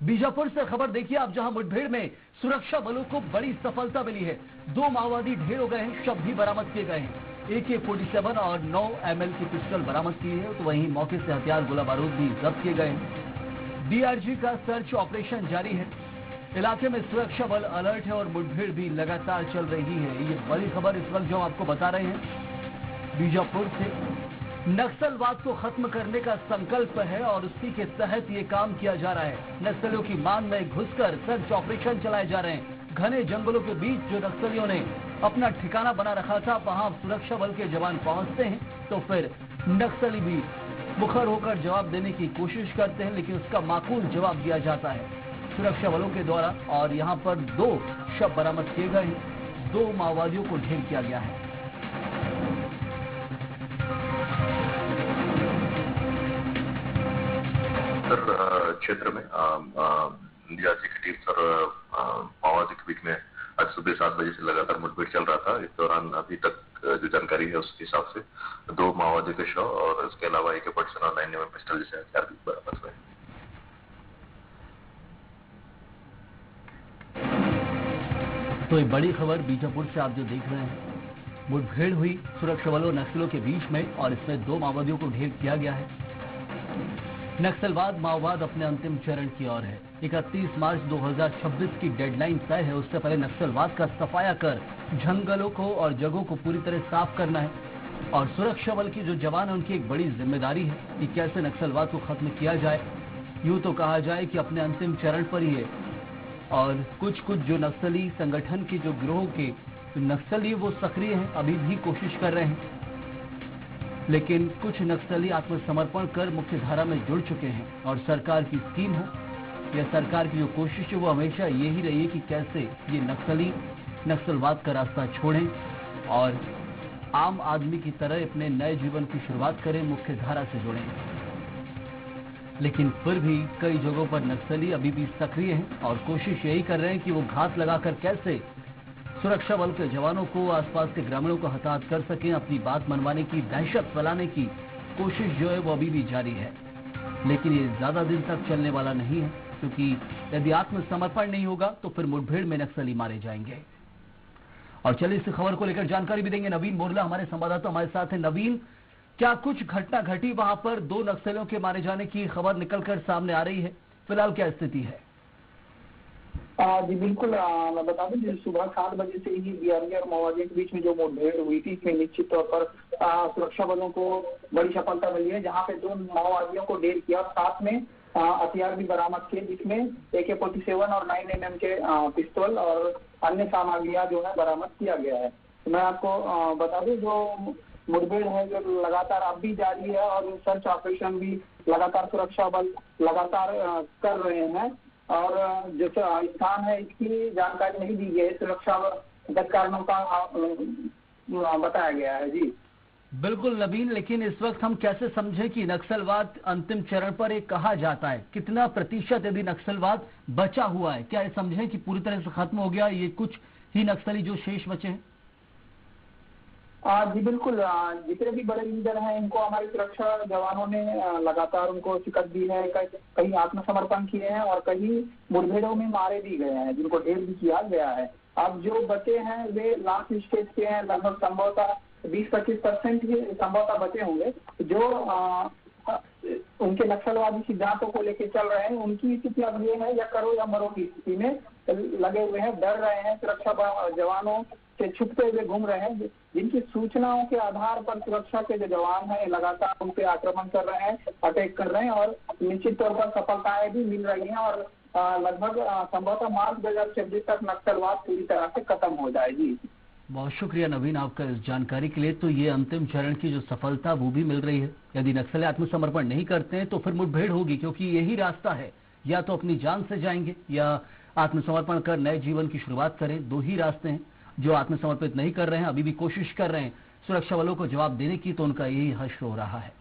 बीजापुर से खबर देखिए आप, जहां मुठभेड़ में सुरक्षा बलों को बड़ी सफलता मिली है। 2 माओवादी ढेर हो गए हैं, शव भी बरामद किए गए हैं। AK-47 और 9 ML की पिस्टल बरामद की है, तो वहीं मौके से हथियार गोला बारूद भी जब्त किए गए हैं। DRG का सर्च ऑपरेशन जारी है। इलाके में सुरक्षा बल अलर्ट है और मुठभेड़ भी लगातार चल रही है। ये बड़ी खबर इस वक्त जो आपको बता रहे हैं बीजापुर से। नक्सलवाद को खत्म करने का संकल्प है और उसी के तहत ये काम किया जा रहा है। नक्सलियों की मान में घुसकर सर्च ऑपरेशन चलाए जा रहे हैं। घने जंगलों के बीच जो नक्सलियों ने अपना ठिकाना बना रखा था, वहां सुरक्षा बल के जवान पहुंचते हैं तो फिर नक्सली भी मुखर होकर जवाब देने की कोशिश करते हैं, लेकिन उसका माकूल जवाब दिया जाता है सुरक्षा बलों के द्वारा। और यहाँ पर 2 शव बरामद किए गए हैं, 2 माओवादियों को ढेर किया गया है। क्षेत्र में DRG की टीम और माओवादी के बीच में आज सुबह 7 बजे से लगातार मुठभेड़ चल रहा था। इस दौरान अभी तक जो जानकारी है उसके हिसाब से 2 माओवादी के शव और इसके अलावा AK-47 और 9 ML पिस्टल जैसे हथियार भी बरामद हुए। तो एक बड़ी खबर बीजापुर से आप जो देख रहे हैं, मुठभेड़ हुई सुरक्षा बलों नक्सलियों के बीच में और इसमें 2 माओवादियों को ढेर किया गया है। नक्सलवाद माओवाद अपने अंतिम चरण की ओर है। 31 मार्च 2026 की डेडलाइन तय है। उससे पहले नक्सलवाद का सफाया कर जंगलों को और जगहों को पूरी तरह साफ करना है। और सुरक्षा बल की जो जवान है उनकी एक बड़ी जिम्मेदारी है कि कैसे नक्सलवाद को खत्म किया जाए। यूं तो कहा जाए कि अपने अंतिम चरण पर ही है। और कुछ जो नक्सली संगठन के जो गिरोह के नक्सली वो सक्रिय हैं, अभी भी कोशिश कर रहे हैं, लेकिन कुछ नक्सली आत्मसमर्पण कर मुख्य धारा में जुड़ चुके हैं। और सरकार की स्कीम हो या सरकार की जो कोशिश है वो हमेशा यही रही है कि कैसे ये नक्सली नक्सलवाद का रास्ता छोड़ें और आम आदमी की तरह अपने नए जीवन की शुरुआत करें, मुख्य धारा से जुड़ें। लेकिन फिर भी कई जगहों पर नक्सली अभी भी सक्रिय हैं और कोशिश यही कर रहे हैं कि वो घात लगाकर कैसे सुरक्षा बल के जवानों को, आसपास के ग्रामीणों को हताहत कर सकें। अपनी बात मनवाने की, दहशत फैलाने की कोशिश जो है वो अभी भी जारी है। लेकिन ये ज्यादा दिन तक चलने वाला नहीं है, क्योंकि यदि आत्मसमर्पण नहीं होगा तो फिर मुठभेड़ में नक्सली मारे जाएंगे। और चलिए इस खबर को लेकर जानकारी भी देंगे नवीन मोरला, हमारे संवाददाता हमारे साथ है। नवीन, क्या कुछ घटना घटी वहां पर? 2 नक्सलियों के मारे जाने की खबर निकलकर सामने आ रही है, फिलहाल क्या स्थिति है? जी बिल्कुल, मैं बता दूं सुबह 7 बजे से ही DRG और माओवादियों के बीच में जो मुठभेड़ हुई थी, इसमें निश्चित तौर पर सुरक्षा बलों को बड़ी सफलता मिली है, जहां पे 2 माओवादियों को ढेर किया और साथ में हथियार भी बरामद किए, जिसमें AK-47 और 9 ML के पिस्तौल और अन्य सामग्रियां जो है बरामद किया गया है। तो मैं आपको बता दूं जो मुठभेड़ है जो लगातार अब भी जारी है और सर्च ऑपरेशन भी लगातार सुरक्षा बल लगातार कर रहे हैं। और जो स्थान है इसकी जानकारी नहीं दी गई है, सुरक्षा कारणों का बताया गया है। जी बिल्कुल नवीन, लेकिन इस वक्त हम कैसे समझें कि नक्सलवाद अंतिम चरण पर एक कहा जाता है, कितना प्रतिशत यदि नक्सलवाद बचा हुआ है? क्या ये समझें कि पूरी तरह से खत्म हो गया, ये कुछ ही नक्सली जो शेष बचे हैं? जी बिल्कुल, जितने भी बड़े लीडर हैं इनको हमारे सुरक्षा जवानों ने लगातार उनको शिकस्त दी है। कहीं आत्मसमर्पण किए हैं और कहीं मुठभेड़ों में मारे भी गए हैं, जिनको ढेर भी किया गया है। अब जो बचे हैं वे लास्ट स्टेज के हैं, लगभग संभवतः 20-25% ही संभवतः बचे होंगे जो उनके नक्सलवादी सिद्धांतों को लेकर चल रहे हैं। उनकी स्थिति अब ये है या करो या मरो की स्थिति में लगे हुए हैं, डर रहे हैं, सुरक्षा जवानों से छुपते हुए घूम रहे हैं, जिनकी सूचनाओं के आधार पर सुरक्षा के जो जवान हैं लगातार उन पे आक्रमण कर रहे हैं, अटैक कर रहे हैं और निश्चित तौर पर सफलताएं भी मिल रही हैं। और लगभग संभवतः मार्च 2026 तक नक्सलवाद पूरी तरह से खत्म हो जाएगी। बहुत शुक्रिया नवीन आपका इस जानकारी के लिए। तो ये अंतिम चरण की जो सफलता वो भी मिल रही है। यदि नक्सली आत्मसमर्पण नहीं करते हैं तो फिर मुठभेड़ होगी, क्योंकि यही रास्ता है, या तो अपनी जान से जाएंगे या आत्मसमर्पण कर नए जीवन की शुरुआत करें। 2 ही रास्ते हैं। जो आत्मसमर्पित नहीं कर रहे हैं, अभी भी कोशिश कर रहे हैं सुरक्षा बलों को जवाब देने की, तो उनका यही हश्र हो रहा है।